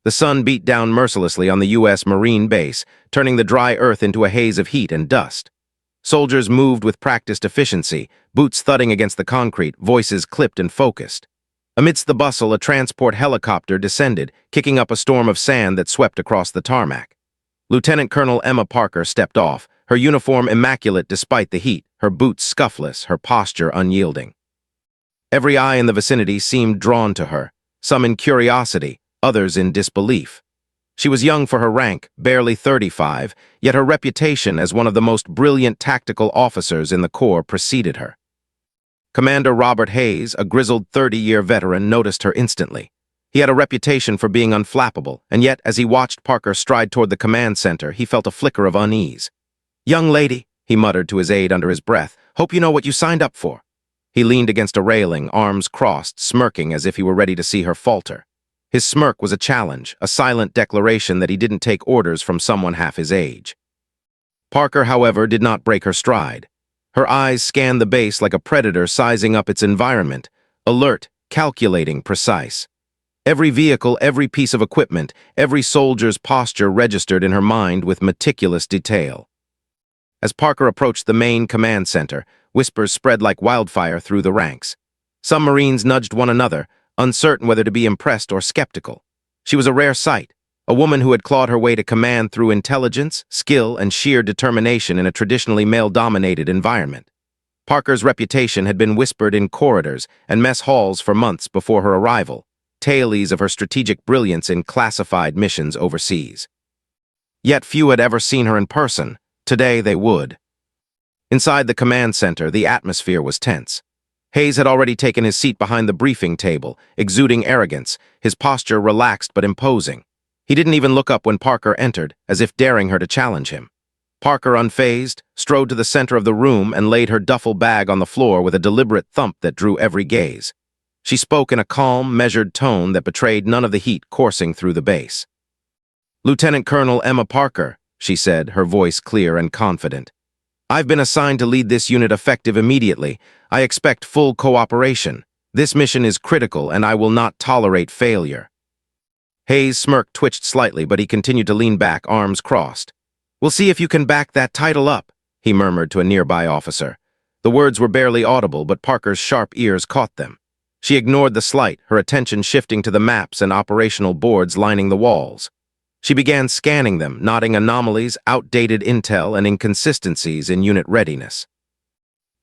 The sun beat down mercilessly on the U.S. Marine base, turning the dry earth into a haze of heat and dust. Soldiers moved with practiced efficiency, boots thudding against the concrete, voices clipped and focused. Amidst the bustle, a transport helicopter descended, kicking up a storm of sand that swept across the tarmac. Lieutenant Colonel Emma Parker stepped off, her uniform immaculate despite the heat, her boots scuffless, her posture unyielding. Every eye in the vicinity seemed drawn to her, some in curiosity, others in disbelief. She was young for her rank, barely 35, yet her reputation as one of the most brilliant tactical officers in the Corps preceded her. Commander Robert Hayes, a grizzled 30-year veteran, noticed her instantly. He had a reputation for being unflappable, and yet, as he watched Parker stride toward the command center, he felt a flicker of unease. "Young lady," he muttered to his aide under his breath, "hope you know what you signed up for." He leaned against a railing, arms crossed, smirking as if he were ready to see her falter. His smirk was a challenge, a silent declaration that he didn't take orders from someone half his age. Parker, however, did not break her stride. Her eyes scanned the base like a predator sizing up its environment, alert, calculating, precise. Every vehicle, every piece of equipment, every soldier's posture registered in her mind with meticulous detail. As Parker approached the main command center, whispers spread like wildfire through the ranks. Some Marines nudged one another, uncertain whether to be impressed or skeptical. She was a rare sight, a woman who had clawed her way to command through intelligence, skill, and sheer determination in a traditionally male-dominated environment. Parker's reputation had been whispered in corridors and mess halls for months before her arrival, tales of her strategic brilliance in classified missions overseas. Yet few had ever seen her in person. Today they would. Inside the command center, the atmosphere was tense. Hayes had already taken his seat behind the briefing table, exuding arrogance, his posture relaxed but imposing. He didn't even look up when Parker entered, as if daring her to challenge him. Parker, unfazed, strode to the center of the room and laid her duffel bag on the floor with a deliberate thump that drew every gaze. She spoke in a calm, measured tone that betrayed none of the heat coursing through the base. "Lieutenant Colonel Emma Parker," she said, her voice clear and confident. "I've been assigned to lead this unit effective immediately. I expect full cooperation. This mission is critical, and I will not tolerate failure." Hayes' smirk twitched slightly, but he continued to lean back, arms crossed. "We'll see if you can back that title up," he murmured to a nearby officer. The words were barely audible, but Parker's sharp ears caught them. She ignored the slight, her attention shifting to the maps and operational boards lining the walls. She began scanning them, noting anomalies, outdated intel, and inconsistencies in unit readiness.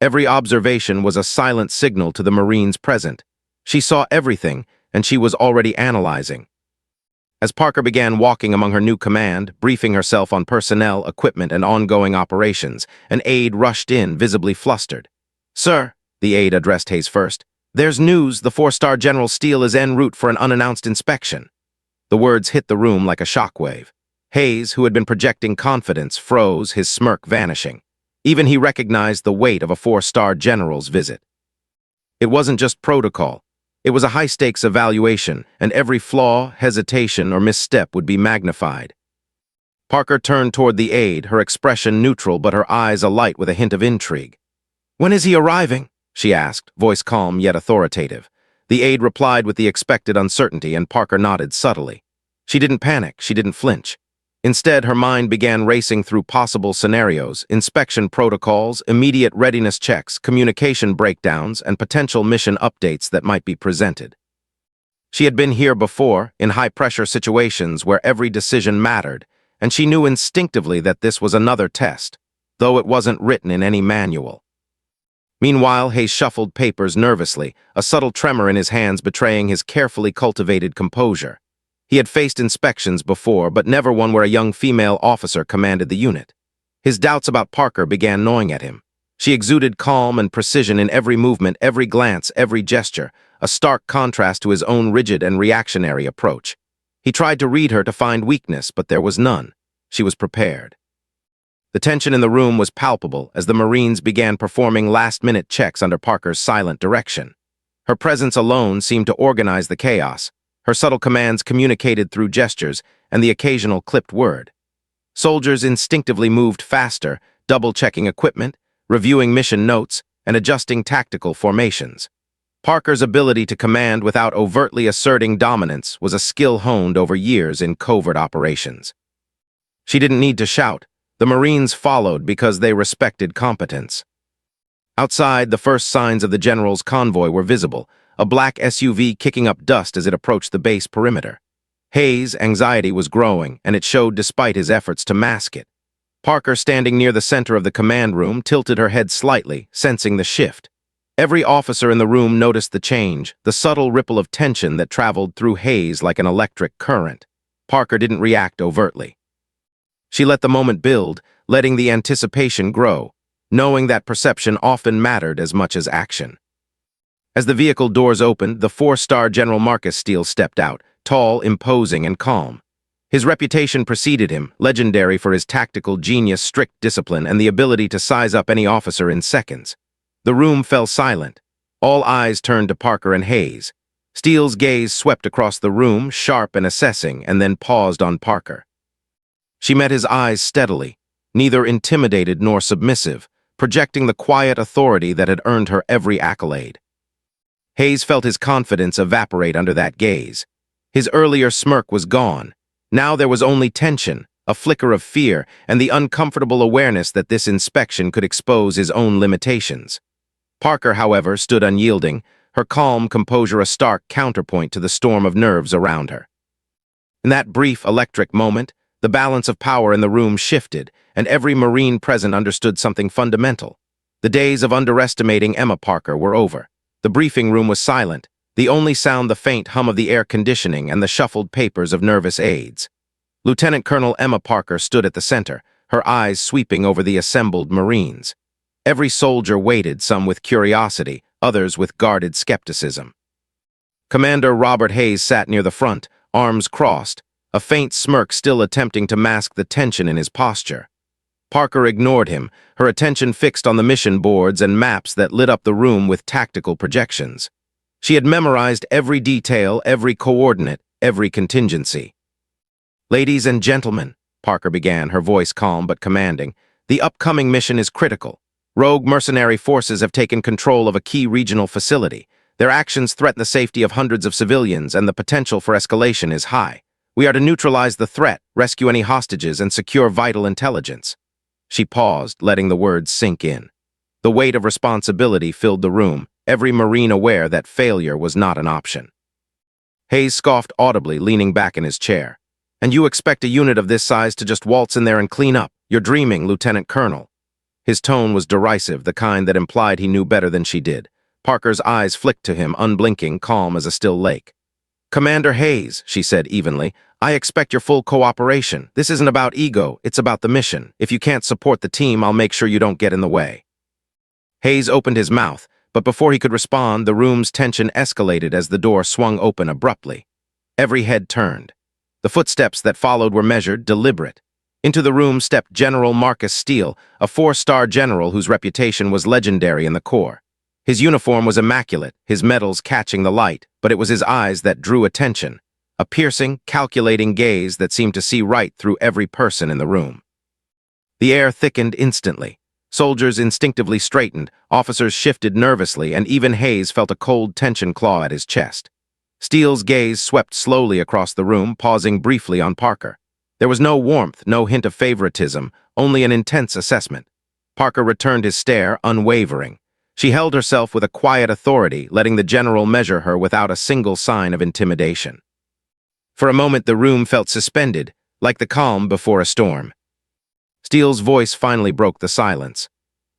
Every observation was a silent signal to the Marines present. She saw everything, and she was already analyzing. As Parker began walking among her new command, briefing herself on personnel, equipment, and ongoing operations, an aide rushed in, visibly flustered. "Sir," the aide addressed Hayes first, "there's news. The 4-star General Steele is en route for an unannounced inspection." The words hit the room like a shockwave. Hayes, who had been projecting confidence, froze, his smirk vanishing. Even he recognized the weight of a 4-star general's visit. It wasn't just protocol. It was a high-stakes evaluation, and every flaw, hesitation, or misstep would be magnified. Parker turned toward the aide, her expression neutral but her eyes alight with a hint of intrigue. "When is he arriving?" she asked, voice calm yet authoritative. The aide replied with the expected uncertainty, and Parker nodded subtly. She didn't panic, she didn't flinch. Instead, her mind began racing through possible scenarios, inspection protocols, immediate readiness checks, communication breakdowns, and potential mission updates that might be presented. She had been here before, in high-pressure situations where every decision mattered, and she knew instinctively that this was another test, though it wasn't written in any manual. Meanwhile, Hayes shuffled papers nervously, a subtle tremor in his hands betraying his carefully cultivated composure. He had faced inspections before, but never one where a young female officer commanded the unit. His doubts about Parker began gnawing at him. She exuded calm and precision in every movement, every glance, every gesture, a stark contrast to his own rigid and reactionary approach. He tried to read her to find weakness, but there was none. She was prepared. The tension in the room was palpable as the Marines began performing last-minute checks under Parker's silent direction. Her presence alone seemed to organize the chaos. Her subtle commands communicated through gestures and the occasional clipped word. Soldiers instinctively moved faster, double-checking equipment, reviewing mission notes, and adjusting tactical formations. Parker's ability to command without overtly asserting dominance was a skill honed over years in covert operations. She didn't need to shout. The Marines followed because they respected competence. Outside, the first signs of the general's convoy were visible, a black SUV kicking up dust as it approached the base perimeter. Hayes' anxiety was growing, and it showed despite his efforts to mask it. Parker, standing near the center of the command room, tilted her head slightly, sensing the shift. Every officer in the room noticed the change, the subtle ripple of tension that traveled through Hayes like an electric current. Parker didn't react overtly. She let the moment build, letting the anticipation grow, knowing that perception often mattered as much as action. As the vehicle doors opened, the four-star General Marcus Steele stepped out, tall, imposing, and calm. His reputation preceded him, legendary for his tactical genius, strict discipline, and the ability to size up any officer in seconds. The room fell silent. All eyes turned to Parker and Hayes. Steele's gaze swept across the room, sharp and assessing, and then paused on Parker. She met his eyes steadily, neither intimidated nor submissive, projecting the quiet authority that had earned her every accolade. Hayes felt his confidence evaporate under that gaze. His earlier smirk was gone. Now there was only tension, a flicker of fear, and the uncomfortable awareness that this inspection could expose his own limitations. Parker, however, stood unyielding, her calm composure a stark counterpoint to the storm of nerves around her. In that brief electric moment, the balance of power in the room shifted, and every Marine present understood something fundamental. The days of underestimating Emma Parker were over. The briefing room was silent, the only sound the faint hum of the air conditioning and the shuffled papers of nervous aides. Lieutenant Colonel Emma Parker stood at the center, her eyes sweeping over the assembled Marines. Every soldier waited, some with curiosity, others with guarded skepticism. Commander Robert Hayes sat near the front, arms crossed, a faint smirk still attempting to mask the tension in his posture. Parker ignored him, her attention fixed on the mission boards and maps that lit up the room with tactical projections. She had memorized every detail, every coordinate, every contingency. "Ladies and gentlemen," Parker began, her voice calm but commanding, "the upcoming mission is critical. Rogue mercenary forces have taken control of a key regional facility. Their actions threaten the safety of hundreds of civilians, and the potential for escalation is high. We are to neutralize the threat, rescue any hostages, and secure vital intelligence." She paused, letting the words sink in. The weight of responsibility filled the room, every Marine aware that failure was not an option. Hayes scoffed audibly, leaning back in his chair. "And you expect a unit of this size to just waltz in there and clean up? You're dreaming, Lieutenant Colonel." His tone was derisive, the kind that implied he knew better than she did. Parker's eyes flicked to him, unblinking, calm as a still lake. "Commander Hayes," she said evenly, "I expect your full cooperation. This isn't about ego, it's about the mission. If you can't support the team, I'll make sure you don't get in the way." Hayes opened his mouth, but before he could respond, the room's tension escalated as the door swung open abruptly. Every head turned. The footsteps that followed were measured, deliberate. Into the room stepped General Marcus Steele, a four-star general whose reputation was legendary in the Corps. His uniform was immaculate, his medals catching the light, but it was his eyes that drew attention, a piercing, calculating gaze that seemed to see right through every person in the room. The air thickened instantly. Soldiers instinctively straightened, officers shifted nervously, and even Hayes felt a cold tension claw at his chest. Steele's gaze swept slowly across the room, pausing briefly on Parker. There was no warmth, no hint of favoritism, only an intense assessment. Parker returned his stare, unwavering. She held herself with a quiet authority, letting the general measure her without a single sign of intimidation. For a moment the room felt suspended, like the calm before a storm. Steele's voice finally broke the silence.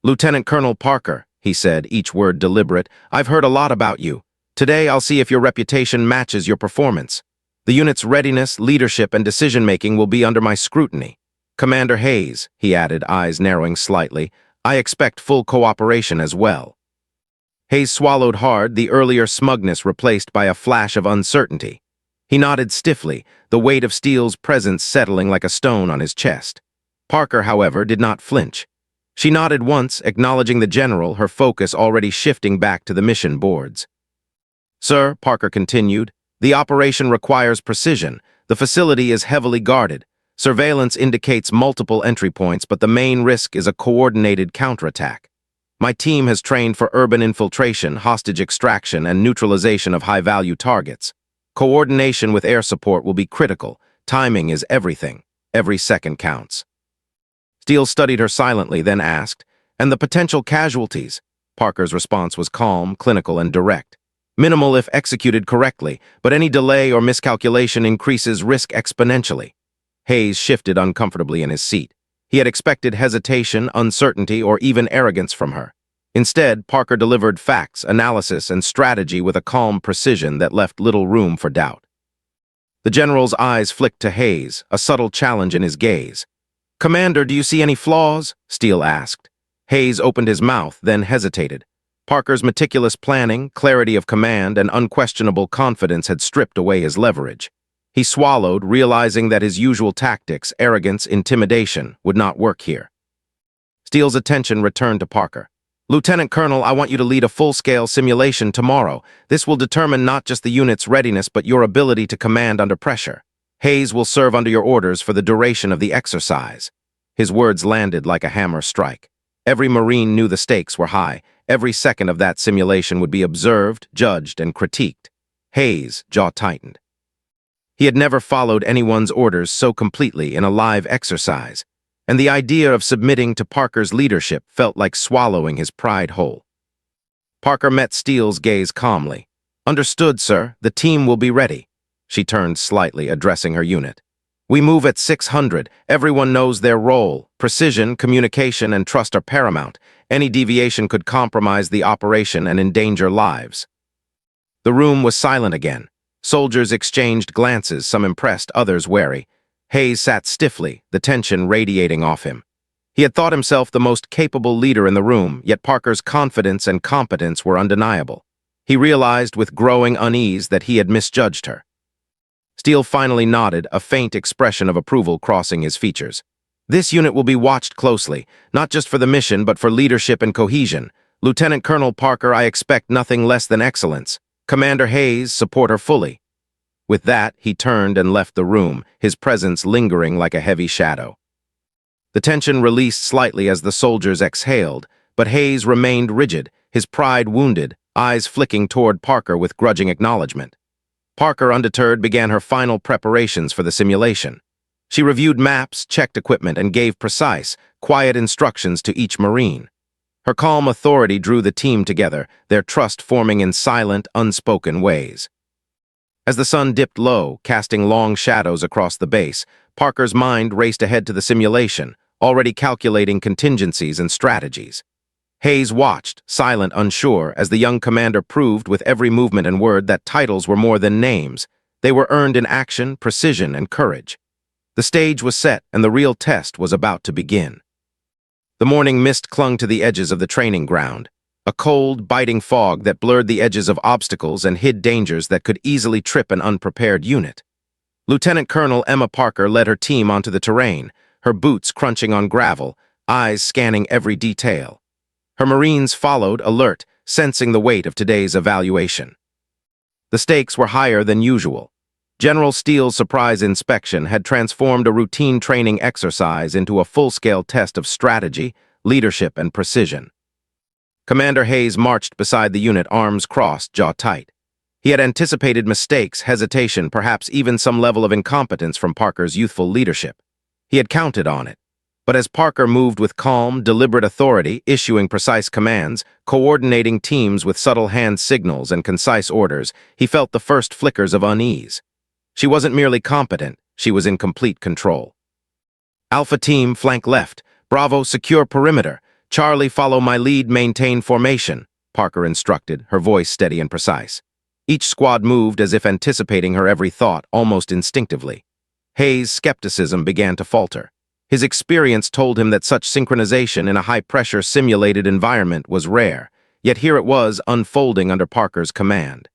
"Lieutenant Colonel Parker," he said, each word deliberate, "I've heard a lot about you. Today I'll see if your reputation matches your performance. The unit's readiness, leadership, and decision-making will be under my scrutiny. Commander Hayes," he added, eyes narrowing slightly, "I expect full cooperation as well." Hayes swallowed hard, the earlier smugness replaced by a flash of uncertainty. He nodded stiffly, the weight of Steele's presence settling like a stone on his chest. Parker, however, did not flinch. She nodded once, acknowledging the general, her focus already shifting back to the mission boards. "Sir," Parker continued, "the operation requires precision. The facility is heavily guarded. Surveillance indicates multiple entry points, but the main risk is a coordinated counterattack. My team has trained for urban infiltration, hostage extraction, and neutralization of high-value targets. Coordination with air support will be critical. Timing is everything. Every second counts." Steele studied her silently, then asked, "And the potential casualties?" Parker's response was calm, clinical, and direct. "Minimal if executed correctly, but any delay or miscalculation increases risk exponentially." Hayes shifted uncomfortably in his seat. He had expected hesitation, uncertainty, or even arrogance from her. Instead, Parker delivered facts, analysis, and strategy with a calm precision that left little room for doubt. The general's eyes flicked to Hayes, a subtle challenge in his gaze. "Commander, do you see any flaws?" Steele asked. Hayes opened his mouth, then hesitated. Parker's meticulous planning, clarity of command, and unquestionable confidence had stripped away his leverage. He swallowed, realizing that his usual tactics, arrogance, intimidation, would not work here. Steele's attention returned to Parker. "Lieutenant Colonel, I want you to lead a full-scale simulation tomorrow. This will determine not just the unit's readiness, but your ability to command under pressure. Hayes will serve under your orders for the duration of the exercise." His words landed like a hammer strike. Every Marine knew the stakes were high. Every second of that simulation would be observed, judged, and critiqued. Hayes' jaw tightened. He had never followed anyone's orders so completely in a live exercise, and the idea of submitting to Parker's leadership felt like swallowing his pride whole. Parker met Steele's gaze calmly. "Understood, sir. The team will be ready." She turned slightly, addressing her unit. "We move at 600. Everyone knows their role. Precision, communication, and trust are paramount. Any deviation could compromise the operation and endanger lives." The room was silent again. Soldiers exchanged glances, some impressed, others wary. Hayes sat stiffly, the tension radiating off him. He had thought himself the most capable leader in the room, yet Parker's confidence and competence were undeniable. He realized with growing unease that he had misjudged her. Steele finally nodded, a faint expression of approval crossing his features. "This unit will be watched closely, not just for the mission, but for leadership and cohesion. Lieutenant Colonel Parker, I expect nothing less than excellence. Commander Hayes, support her fully." With that, he turned and left the room, his presence lingering like a heavy shadow. The tension released slightly as the soldiers exhaled, but Hayes remained rigid, his pride wounded, eyes flicking toward Parker with grudging acknowledgement. Parker, undeterred, began her final preparations for the simulation. She reviewed maps, checked equipment, and gave precise, quiet instructions to each Marine. Her calm authority drew the team together, their trust forming in silent, unspoken ways. As the sun dipped low, casting long shadows across the base, Parker's mind raced ahead to the simulation, already calculating contingencies and strategies. Hayes watched, silent, unsure, as the young commander proved with every movement and word that titles were more than names. They were earned in action, precision, and courage. The stage was set, and the real test was about to begin. The morning mist clung to the edges of the training ground, a cold, biting fog that blurred the edges of obstacles and hid dangers that could easily trip an unprepared unit. Lieutenant Colonel Emma Parker led her team onto the terrain, her boots crunching on gravel, eyes scanning every detail. Her Marines followed, alert, sensing the weight of today's evaluation. The stakes were higher than usual. General Steele's surprise inspection had transformed a routine training exercise into a full-scale test of strategy, leadership, and precision. Commander Hayes marched beside the unit, arms crossed, jaw tight. He had anticipated mistakes, hesitation, perhaps even some level of incompetence from Parker's youthful leadership. He had counted on it. But as Parker moved with calm, deliberate authority, issuing precise commands, coordinating teams with subtle hand signals and concise orders, he felt the first flickers of unease. She wasn't merely competent, she was in complete control. "Alpha team, flank left. Bravo, secure perimeter. Charlie, follow my lead, maintain formation," Parker instructed, her voice steady and precise. Each squad moved as if anticipating her every thought, almost instinctively. Hayes' skepticism began to falter. His experience told him that such synchronization in a high-pressure simulated environment was rare, yet here it was unfolding under Parker's command.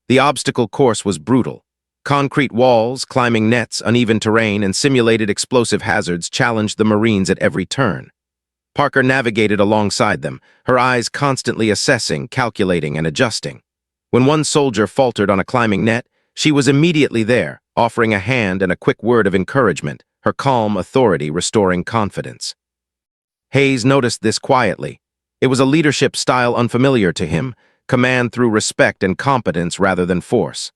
The obstacle course was brutal. Concrete walls, climbing nets, uneven terrain, and simulated explosive hazards challenged the Marines at every turn. Parker navigated alongside them, her eyes constantly assessing, calculating, and adjusting. When one soldier faltered on a climbing net, she was immediately there, offering a hand and a quick word of encouragement, her calm authority restoring confidence. Hayes noticed this quietly. It was a leadership style unfamiliar to him, command through respect and competence rather than force.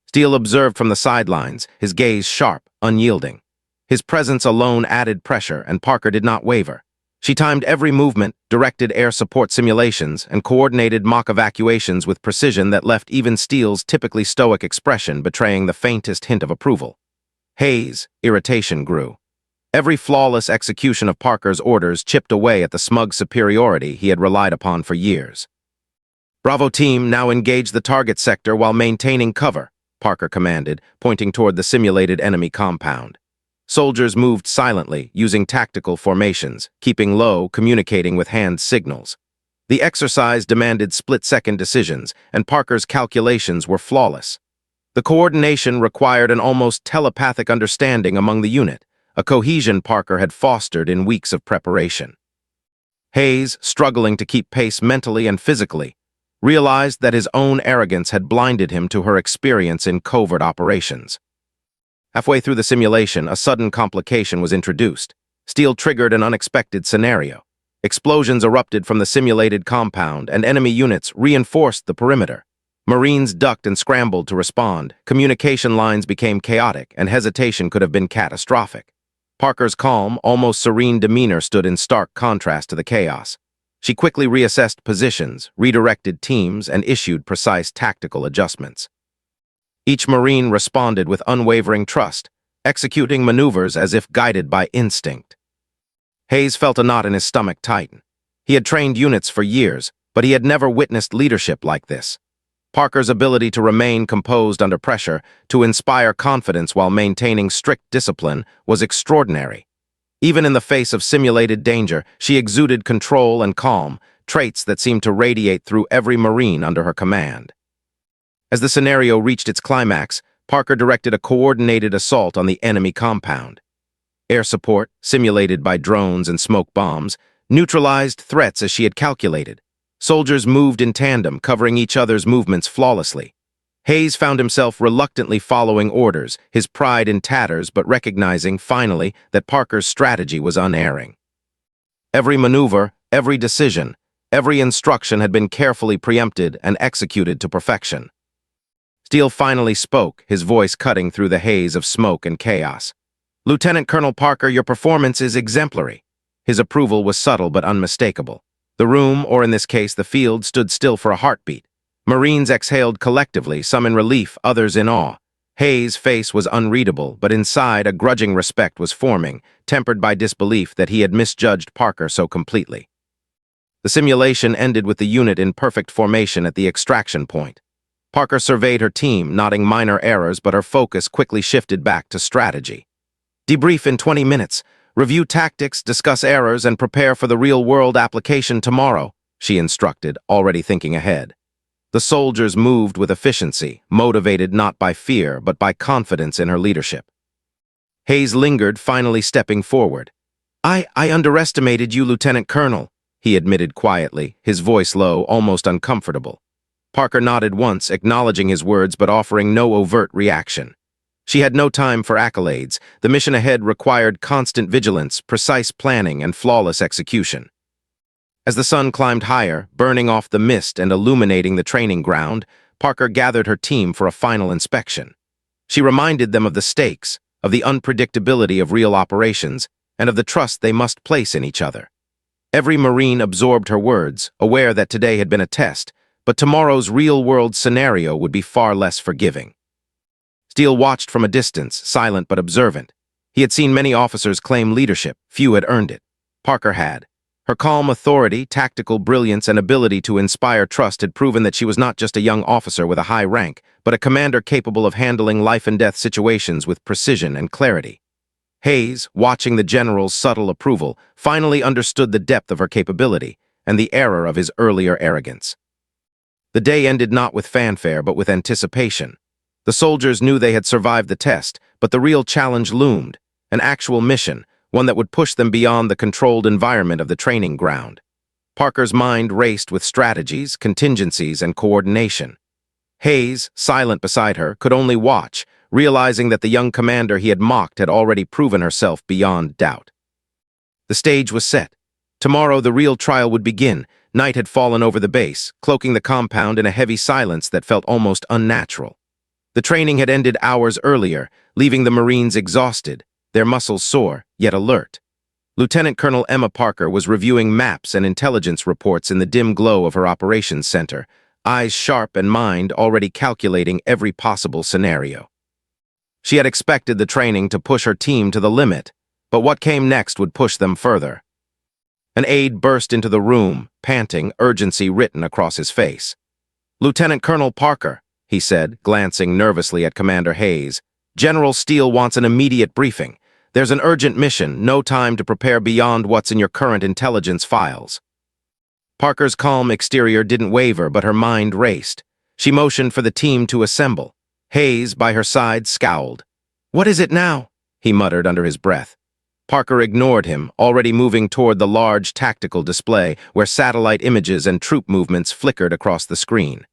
Steele observed from the sidelines, his gaze sharp, unyielding. His presence alone added pressure, and Parker did not waver. She timed every movement, directed air support simulations, and coordinated mock evacuations with precision that left even Steele's typically stoic expression betraying the faintest hint of approval. Hayes' irritation grew. Every flawless execution of Parker's orders chipped away at the smug superiority he had relied upon for years. "Bravo team, now engage the target sector while maintaining cover," Parker commanded, pointing toward the simulated enemy compound. Soldiers moved silently, using tactical formations, keeping low, communicating with hand signals. The exercise demanded split-second decisions, and Parker's calculations were flawless. The coordination required an almost telepathic understanding among the unit, a cohesion Parker had fostered in weeks of preparation. Hayes, struggling to keep pace mentally and physically, realized that his own arrogance had blinded him to her experience in covert operations. Halfway through the simulation, a sudden complication was introduced. Steele triggered an unexpected scenario. Explosions erupted from the simulated compound, and enemy units reinforced the perimeter. Marines ducked and scrambled to respond. Communication lines became chaotic, and hesitation could have been catastrophic. Parker's calm, almost serene demeanor stood in stark contrast to the chaos. She quickly reassessed positions, redirected teams, and issued precise tactical adjustments. Each Marine responded with unwavering trust, executing maneuvers as if guided by instinct. Hayes felt a knot in his stomach tighten. He had trained units for years, but he had never witnessed leadership like this. Parker's ability to remain composed under pressure, to inspire confidence while maintaining strict discipline, was extraordinary. Even in the face of simulated danger, she exuded control and calm, traits that seemed to radiate through every Marine under her command. As the scenario reached its climax, Parker directed a coordinated assault on the enemy compound. Air support, simulated by drones and smoke bombs, neutralized threats as she had calculated. Soldiers moved in tandem, covering each other's movements flawlessly. Hayes found himself reluctantly following orders, his pride in tatters but recognizing, finally, that Parker's strategy was unerring. Every maneuver, every decision, every instruction had been carefully preempted and executed to perfection. Steele finally spoke, his voice cutting through the haze of smoke and chaos. "Lieutenant Colonel Parker, your performance is exemplary." His approval was subtle but unmistakable. The room, or in this case the field, stood still for a heartbeat. Marines exhaled collectively, some in relief, others in awe. Hayes' face was unreadable, but inside a grudging respect was forming, tempered by disbelief that he had misjudged Parker so completely. The simulation ended with the unit in perfect formation at the extraction point. Parker surveyed her team, noting minor errors, but her focus quickly shifted back to strategy. "Debrief in 20 minutes. Review tactics, discuss errors, and prepare for the real-world application tomorrow," she instructed, already thinking ahead. The soldiers moved with efficiency, motivated not by fear, but by confidence in her leadership. Hayes lingered, finally stepping forward. I underestimated you, Lieutenant Colonel," he admitted quietly, his voice low, almost uncomfortable. Parker nodded once, acknowledging his words but offering no overt reaction. She had no time for accolades. The mission ahead required constant vigilance, precise planning, and flawless execution. As the sun climbed higher, burning off the mist and illuminating the training ground, Parker gathered her team for a final inspection. She reminded them of the stakes, of the unpredictability of real operations, and of the trust they must place in each other. Every Marine absorbed her words, aware that today had been a test, but tomorrow's real-world scenario would be far less forgiving. Steele watched from a distance, silent but observant. He had seen many officers claim leadership, few had earned it. Parker had. Her calm authority, tactical brilliance, and ability to inspire trust had proven that she was not just a young officer with a high rank, but a commander capable of handling life-and-death situations with precision and clarity. Hayes, watching the general's subtle approval, finally understood the depth of her capability and the error of his earlier arrogance. The day ended not with fanfare, but with anticipation. The soldiers knew they had survived the test, but the real challenge loomed, an actual mission, one that would push them beyond the controlled environment of the training ground. Parker's mind raced with strategies, contingencies, and coordination. Hayes, silent beside her, could only watch, realizing that the young commander he had mocked had already proven herself beyond doubt. The stage was set. Tomorrow, the real trial would begin. Night had fallen over the base, cloaking the compound in a heavy silence that felt almost unnatural. The training had ended hours earlier, leaving the Marines exhausted, their muscles sore, yet alert. Lieutenant Colonel Emma Parker was reviewing maps and intelligence reports in the dim glow of her operations center, eyes sharp and mind already calculating every possible scenario. She had expected the training to push her team to the limit, but what came next would push them further. An aide burst into the room, panting, urgency written across his face. "Lieutenant Colonel Parker," he said, glancing nervously at Commander Hayes, "General Steele wants an immediate briefing. There's an urgent mission, no time to prepare beyond what's in your current intelligence files." Parker's calm exterior didn't waver, but her mind raced. She motioned for the team to assemble. Hayes, by her side, scowled. "What is it now?" he muttered under his breath. Parker ignored him, already moving toward the large tactical display where satellite images and troop movements flickered across the screen.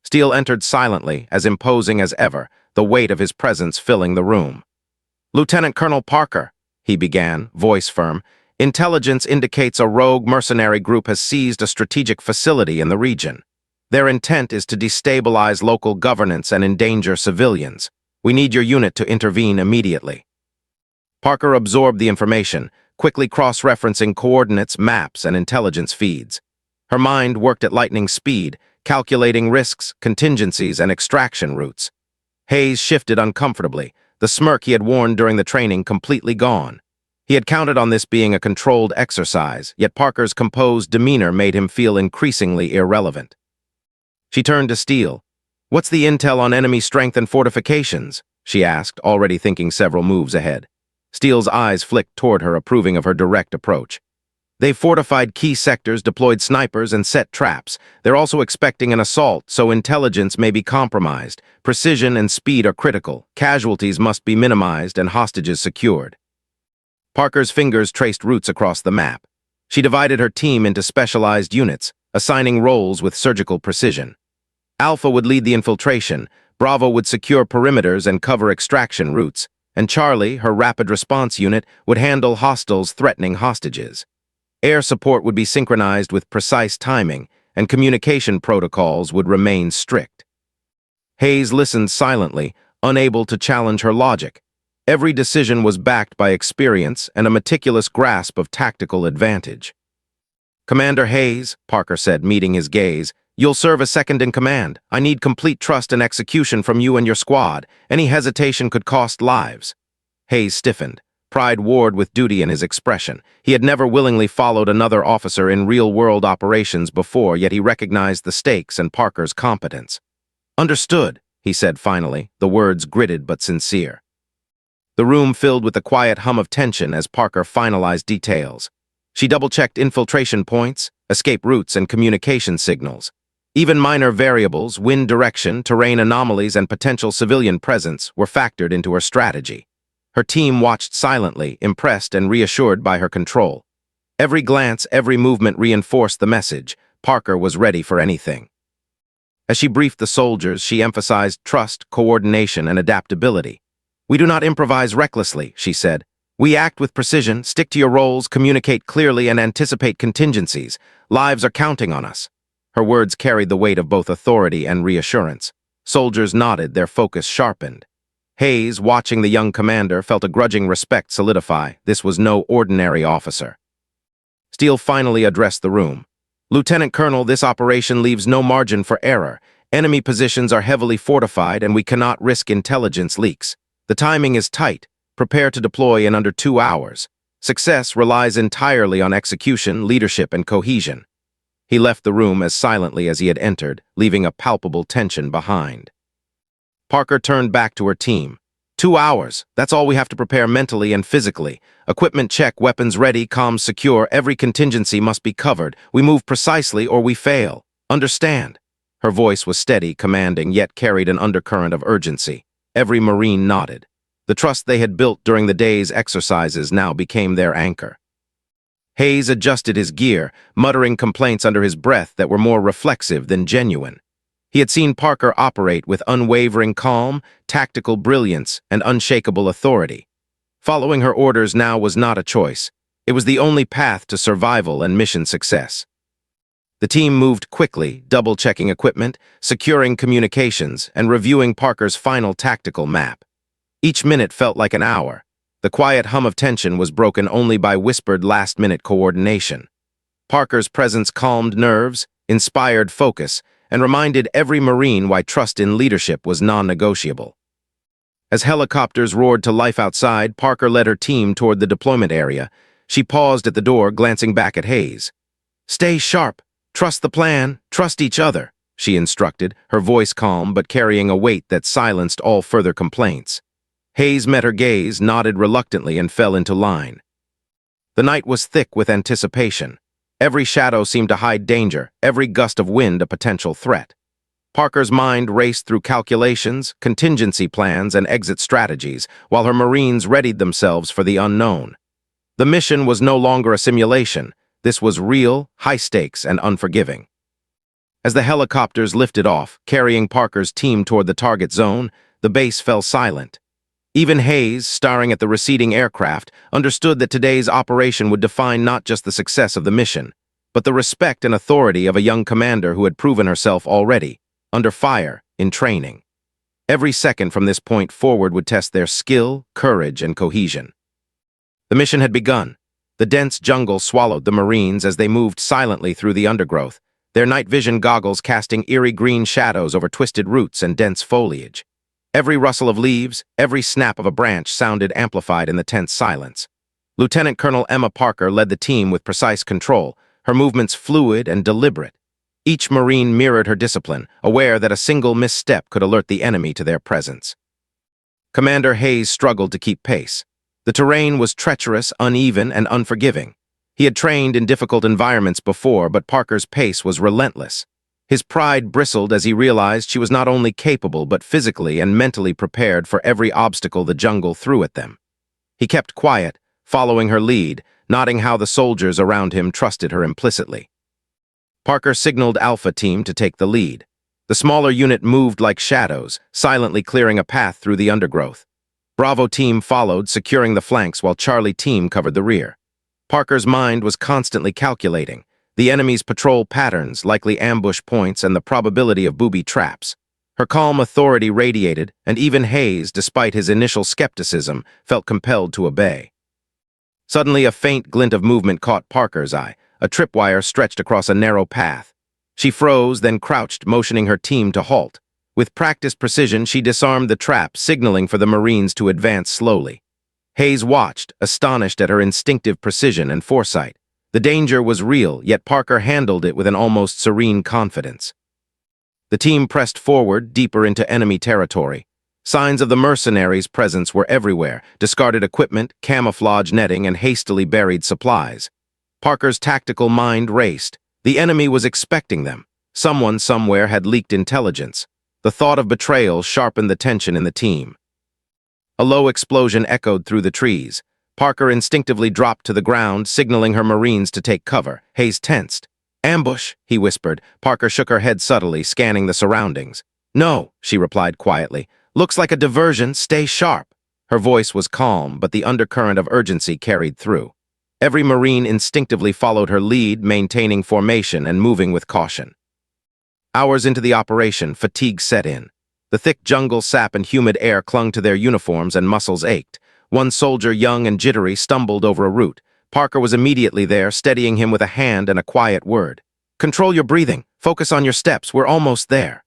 Steele entered silently, as imposing as ever, the weight of his presence filling the room. "Lieutenant Colonel Parker," he began, voice firm, "intelligence indicates a rogue mercenary group has seized a strategic facility in the region. Their intent is to destabilize local governance and endanger civilians. We need your unit to intervene immediately." Parker absorbed the information, quickly cross-referencing coordinates, maps, and intelligence feeds. Her mind worked at lightning speed, calculating risks, contingencies, and extraction routes. Hayes shifted uncomfortably, the smirk he had worn during the training completely gone. He had counted on this being a controlled exercise, yet Parker's composed demeanor made him feel increasingly irrelevant. She turned to Steele. "What's the intel on enemy strength and fortifications?" she asked, already thinking several moves ahead. Steele's eyes flicked toward her, approving of her direct approach. "They've fortified key sectors, deployed snipers, and set traps. They're also expecting an assault, so intelligence may be compromised. Precision and speed are critical. Casualties must be minimized and hostages secured." Parker's fingers traced routes across the map. She divided her team into specialized units, assigning roles with surgical precision. Alpha would lead the infiltration, Bravo would secure perimeters and cover extraction routes, and Charlie, her rapid response unit, would handle hostiles threatening hostages. Air support would be synchronized with precise timing, and communication protocols would remain strict. Hayes listened silently, unable to challenge her logic. Every decision was backed by experience and a meticulous grasp of tactical advantage. "Commander Hayes," Parker said, meeting his gaze, "you'll serve as second in command. I need complete trust and execution from you and your squad. Any hesitation could cost lives." Hayes stiffened. Pride warred with duty in his expression. He had never willingly followed another officer in real-world operations before, yet he recognized the stakes and Parker's competence. "Understood," he said finally, the words gritted but sincere. The room filled with the quiet hum of tension as Parker finalized details. She double-checked infiltration points, escape routes, and communication signals. Even minor variables, wind direction, terrain anomalies, and potential civilian presence were factored into her strategy. Her team watched silently, impressed and reassured by her control. Every glance, every movement reinforced the message. Parker was ready for anything. As she briefed the soldiers, she emphasized trust, coordination, and adaptability. "We do not improvise recklessly," she said. "We act with precision, stick to your roles, communicate clearly, and anticipate contingencies. Lives are counting on us." Her words carried the weight of both authority and reassurance. Soldiers nodded, their focus sharpened. Hayes, watching the young commander, felt a grudging respect solidify. This was no ordinary officer. Steele finally addressed the room. "Lieutenant Colonel, this operation leaves no margin for error. Enemy positions are heavily fortified, and we cannot risk intelligence leaks. The timing is tight. Prepare to deploy in under 2 hours. Success relies entirely on execution, leadership, and cohesion." He left the room as silently as he had entered, leaving a palpable tension behind. Parker turned back to her team. 2 hours. That's all we have to prepare mentally and physically. Equipment check, weapons ready, comms secure. Every contingency must be covered. We move precisely or we fail. Understand?" Her voice was steady, commanding, yet carried an undercurrent of urgency. Every Marine nodded. The trust they had built during the day's exercises now became their anchor. Hayes adjusted his gear, muttering complaints under his breath that were more reflexive than genuine. He had seen Parker operate with unwavering calm, tactical brilliance, and unshakable authority. Following her orders now was not a choice. It was the only path to survival and mission success. The team moved quickly, double-checking equipment, securing communications, and reviewing Parker's final tactical map. Each minute felt like an hour. The quiet hum of tension was broken only by whispered last-minute coordination. Parker's presence calmed nerves, inspired focus, and reminded every Marine why trust in leadership was non-negotiable. As helicopters roared to life outside, Parker led her team toward the deployment area. She paused at the door, glancing back at Hayes. "Stay sharp. Trust the plan. Trust each other," she instructed, her voice calm but carrying a weight that silenced all further complaints. Hayes met her gaze, nodded reluctantly, and fell into line. The night was thick with anticipation. Every shadow seemed to hide danger, every gust of wind a potential threat. Parker's mind raced through calculations, contingency plans, and exit strategies, while her Marines readied themselves for the unknown. The mission was no longer a simulation. This was real, high-stakes, and unforgiving. As the helicopters lifted off, carrying Parker's team toward the target zone, the base fell silent. Even Hayes, staring at the receding aircraft, understood that today's operation would define not just the success of the mission, but the respect and authority of a young commander who had proven herself already, under fire, in training. Every second from this point forward would test their skill, courage, and cohesion. The mission had begun. The dense jungle swallowed the Marines as they moved silently through the undergrowth, their night vision goggles casting eerie green shadows over twisted roots and dense foliage. Every rustle of leaves, every snap of a branch sounded amplified in the tense silence. Lieutenant Colonel Emma Parker led the team with precise control, her movements fluid and deliberate. Each Marine mirrored her discipline, aware that a single misstep could alert the enemy to their presence. Commander Hayes struggled to keep pace. The terrain was treacherous, uneven, and unforgiving. He had trained in difficult environments before, but Parker's pace was relentless. His pride bristled as he realized she was not only capable but physically and mentally prepared for every obstacle the jungle threw at them. He kept quiet, following her lead, noting how the soldiers around him trusted her implicitly. Parker signaled Alpha Team to take the lead. The smaller unit moved like shadows, silently clearing a path through the undergrowth. Bravo Team followed, securing the flanks while Charlie Team covered the rear. Parker's mind was constantly calculating the enemy's patrol patterns, likely ambush points, and the probability of booby traps. Her calm authority radiated, and even Hayes, despite his initial skepticism, felt compelled to obey. Suddenly, a faint glint of movement caught Parker's eye. A tripwire stretched across a narrow path. She froze, then crouched, motioning her team to halt. With practiced precision, she disarmed the trap, signaling for the Marines to advance slowly. Hayes watched, astonished at her instinctive precision and foresight. The danger was real, yet Parker handled it with an almost serene confidence. The team pressed forward, deeper into enemy territory. Signs of the mercenaries' presence were everywhere: discarded equipment, camouflage netting, and hastily buried supplies. Parker's tactical mind raced. The enemy was expecting them. Someone somewhere had leaked intelligence. The thought of betrayal sharpened the tension in the team. A low explosion echoed through the trees. Parker instinctively dropped to the ground, signaling her Marines to take cover. Hayes tensed. "Ambush," he whispered. Parker shook her head subtly, scanning the surroundings. "No," she replied quietly. "Looks like a diversion. Stay sharp." Her voice was calm, but the undercurrent of urgency carried through. Every Marine instinctively followed her lead, maintaining formation and moving with caution. Hours into the operation, fatigue set in. The thick jungle sap and humid air clung to their uniforms and muscles ached. One soldier, young and jittery, stumbled over a root. Parker was immediately there, steadying him with a hand and a quiet word. "Control your breathing. Focus on your steps. We're almost there."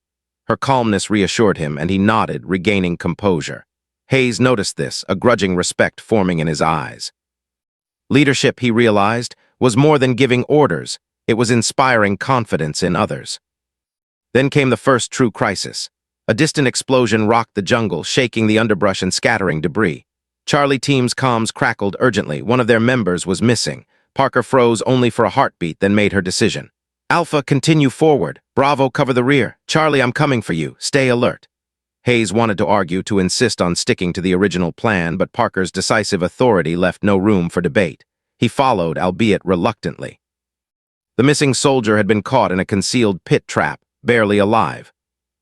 Her calmness reassured him, and he nodded, regaining composure. Hayes noticed this, a grudging respect forming in his eyes. Leadership, he realized, was more than giving orders. It was inspiring confidence in others. Then came the first true crisis. A distant explosion rocked the jungle, shaking the underbrush and scattering debris. Charlie Team's comms crackled urgently. One of their members was missing. Parker froze only for a heartbeat, then made her decision. "Alpha, continue forward. Bravo, cover the rear. Charlie, I'm coming for you. Stay alert." Hayes wanted to argue, to insist on sticking to the original plan, but Parker's decisive authority left no room for debate. He followed, albeit reluctantly. The missing soldier had been caught in a concealed pit trap, barely alive.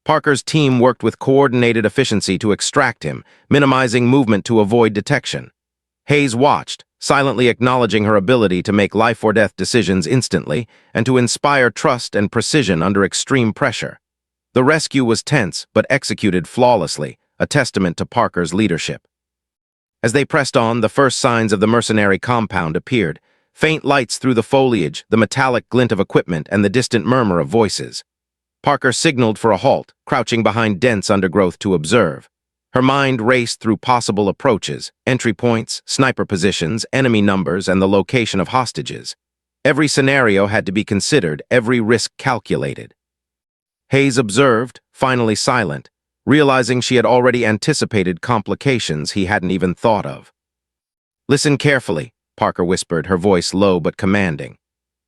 Parker's team worked with coordinated efficiency to extract him, minimizing movement to avoid detection. Hayes watched, silently acknowledging her ability to make life-or-death decisions instantly and to inspire trust and precision under extreme pressure. The rescue was tense but executed flawlessly, a testament to Parker's leadership. As they pressed on, the first signs of the mercenary compound appeared. Faint lights through the foliage, the metallic glint of equipment, and the distant murmur of voices. Parker signaled for a halt, crouching behind dense undergrowth to observe. Her mind raced through possible approaches, entry points, sniper positions, enemy numbers, and the location of hostages. Every scenario had to be considered, every risk calculated. Hayes observed, finally silent, realizing she had already anticipated complications he hadn't even thought of. "Listen carefully," Parker whispered, her voice low but commanding.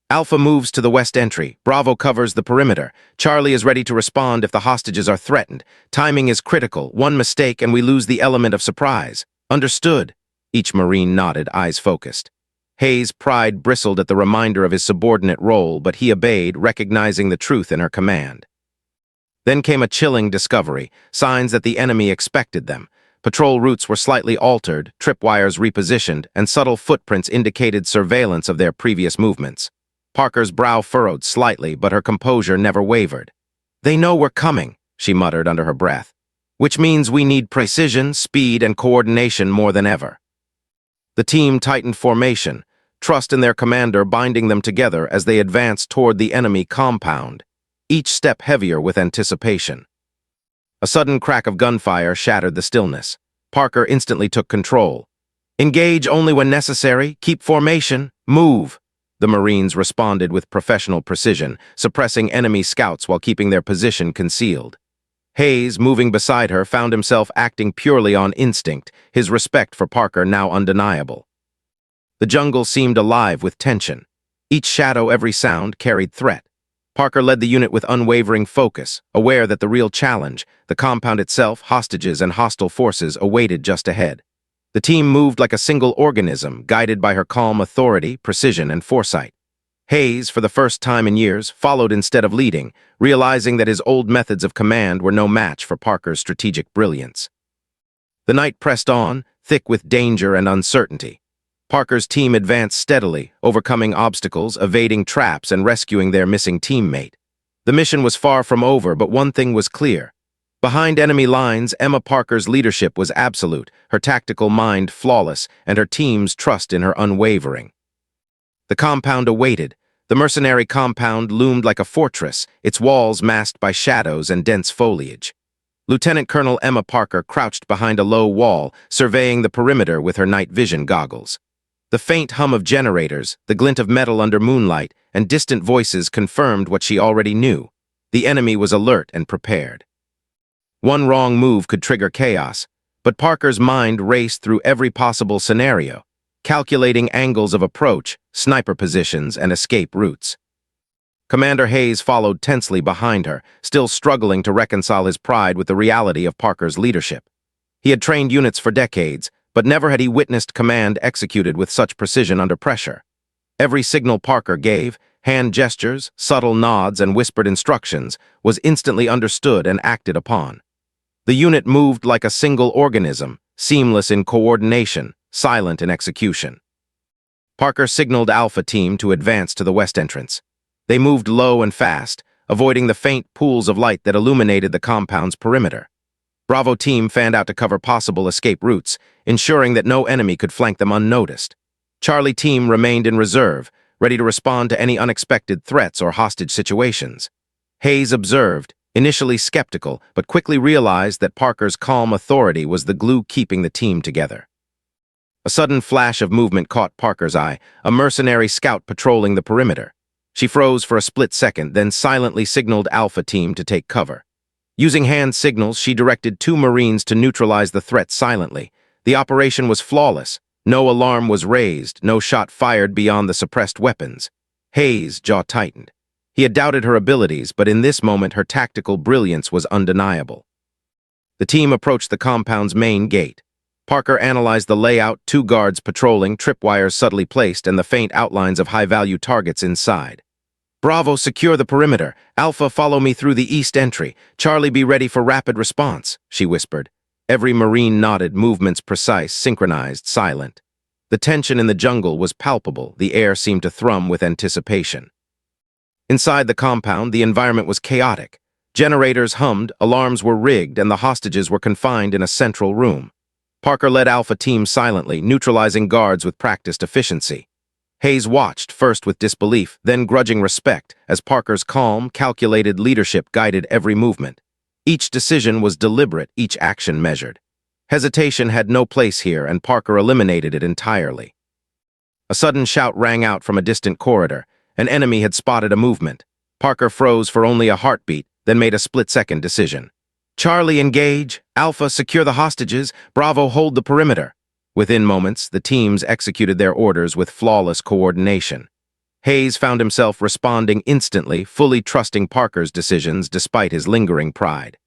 "Alpha moves to the west entry. Bravo covers the perimeter. Charlie is ready to respond if the hostages are threatened. Timing is critical. One mistake and we lose the element of surprise." "Understood." Each Marine nodded, eyes focused. Hayes' pride bristled at the reminder of his subordinate role, but he obeyed, recognizing the truth in her command. Then came a chilling discovery, signs that the enemy expected them. Patrol routes were slightly altered, tripwires repositioned, and subtle footprints indicated surveillance of their previous movements. Parker's brow furrowed slightly, but her composure never wavered. "They know we're coming," she muttered under her breath, "which means we need precision, speed, and coordination more than ever." The team tightened formation, trust in their commander binding them together as they advanced toward the enemy compound, each step heavier with anticipation. A sudden crack of gunfire shattered the stillness. Parker instantly took control. "Engage only when necessary, keep formation, move." The Marines responded with professional precision, suppressing enemy scouts while keeping their position concealed. Hayes, moving beside her, found himself acting purely on instinct, his respect for Parker now undeniable. The jungle seemed alive with tension. Each shadow, every sound, carried threat. Parker led the unit with unwavering focus, aware that the real challenge, the compound itself, hostages, and hostile forces, awaited just ahead. The team moved like a single organism, guided by her calm authority, precision, and foresight. Hayes, for the first time in years, followed instead of leading, realizing that his old methods of command were no match for Parker's strategic brilliance. The night pressed on, thick with danger and uncertainty. Parker's team advanced steadily, overcoming obstacles, evading traps, and rescuing their missing teammate. The mission was far from over, but one thing was clear. Behind enemy lines, Emma Parker's leadership was absolute, her tactical mind flawless, and her team's trust in her unwavering. The compound awaited. The mercenary compound loomed like a fortress, its walls masked by shadows and dense foliage. Lieutenant Colonel Emma Parker crouched behind a low wall, surveying the perimeter with her night vision goggles. The faint hum of generators, the glint of metal under moonlight, and distant voices confirmed what she already knew. The enemy was alert and prepared. One wrong move could trigger chaos, but Parker's mind raced through every possible scenario, calculating angles of approach, sniper positions, and escape routes. Commander Hayes followed tensely behind her, still struggling to reconcile his pride with the reality of Parker's leadership. He had trained units for decades, but never had he witnessed command executed with such precision under pressure. Every signal Parker gave, hand gestures, subtle nods, and whispered instructions, was instantly understood and acted upon. The unit moved like a single organism, seamless in coordination, silent in execution. Parker signaled Alpha Team to advance to the west entrance. They moved low and fast, avoiding the faint pools of light that illuminated the compound's perimeter. Bravo Team fanned out to cover possible escape routes, ensuring that no enemy could flank them unnoticed. Charlie Team remained in reserve, ready to respond to any unexpected threats or hostage situations. Hayes observed, initially skeptical, but quickly realized that Parker's calm authority was the glue keeping the team together. A sudden flash of movement caught Parker's eye, a mercenary scout patrolling the perimeter. She froze for a split second, then silently signaled Alpha Team to take cover. Using hand signals, she directed 2 Marines to neutralize the threat silently. The operation was flawless. No alarm was raised, no shot fired beyond the suppressed weapons. Hayes' jaw tightened. He had doubted her abilities, but in this moment her tactical brilliance was undeniable. The team approached the compound's main gate. Parker analyzed the layout, 2 guards patrolling, tripwires subtly placed, and the faint outlines of high-value targets inside. "Bravo, secure the perimeter. Alpha, follow me through the east entry. Charlie, be ready for rapid response," she whispered. Every Marine nodded, movements precise, synchronized, silent. The tension in the jungle was palpable, the air seemed to thrum with anticipation. Inside the compound, the environment was chaotic. Generators hummed, alarms were rigged, and the hostages were confined in a central room. Parker led Alpha Team silently, neutralizing guards with practiced efficiency. Hayes watched, first with disbelief, then grudging respect, as Parker's calm, calculated leadership guided every movement. Each decision was deliberate, each action measured. Hesitation had no place here, and Parker eliminated it entirely. A sudden shout rang out from a distant corridor. An enemy had spotted a movement. Parker froze for only a heartbeat, then made a split-second decision. Charlie, engage. Alpha, secure the hostages. Bravo, hold the perimeter. Within moments, the teams executed their orders with flawless coordination. Hayes found himself responding instantly, fully trusting Parker's decisions despite his lingering pride.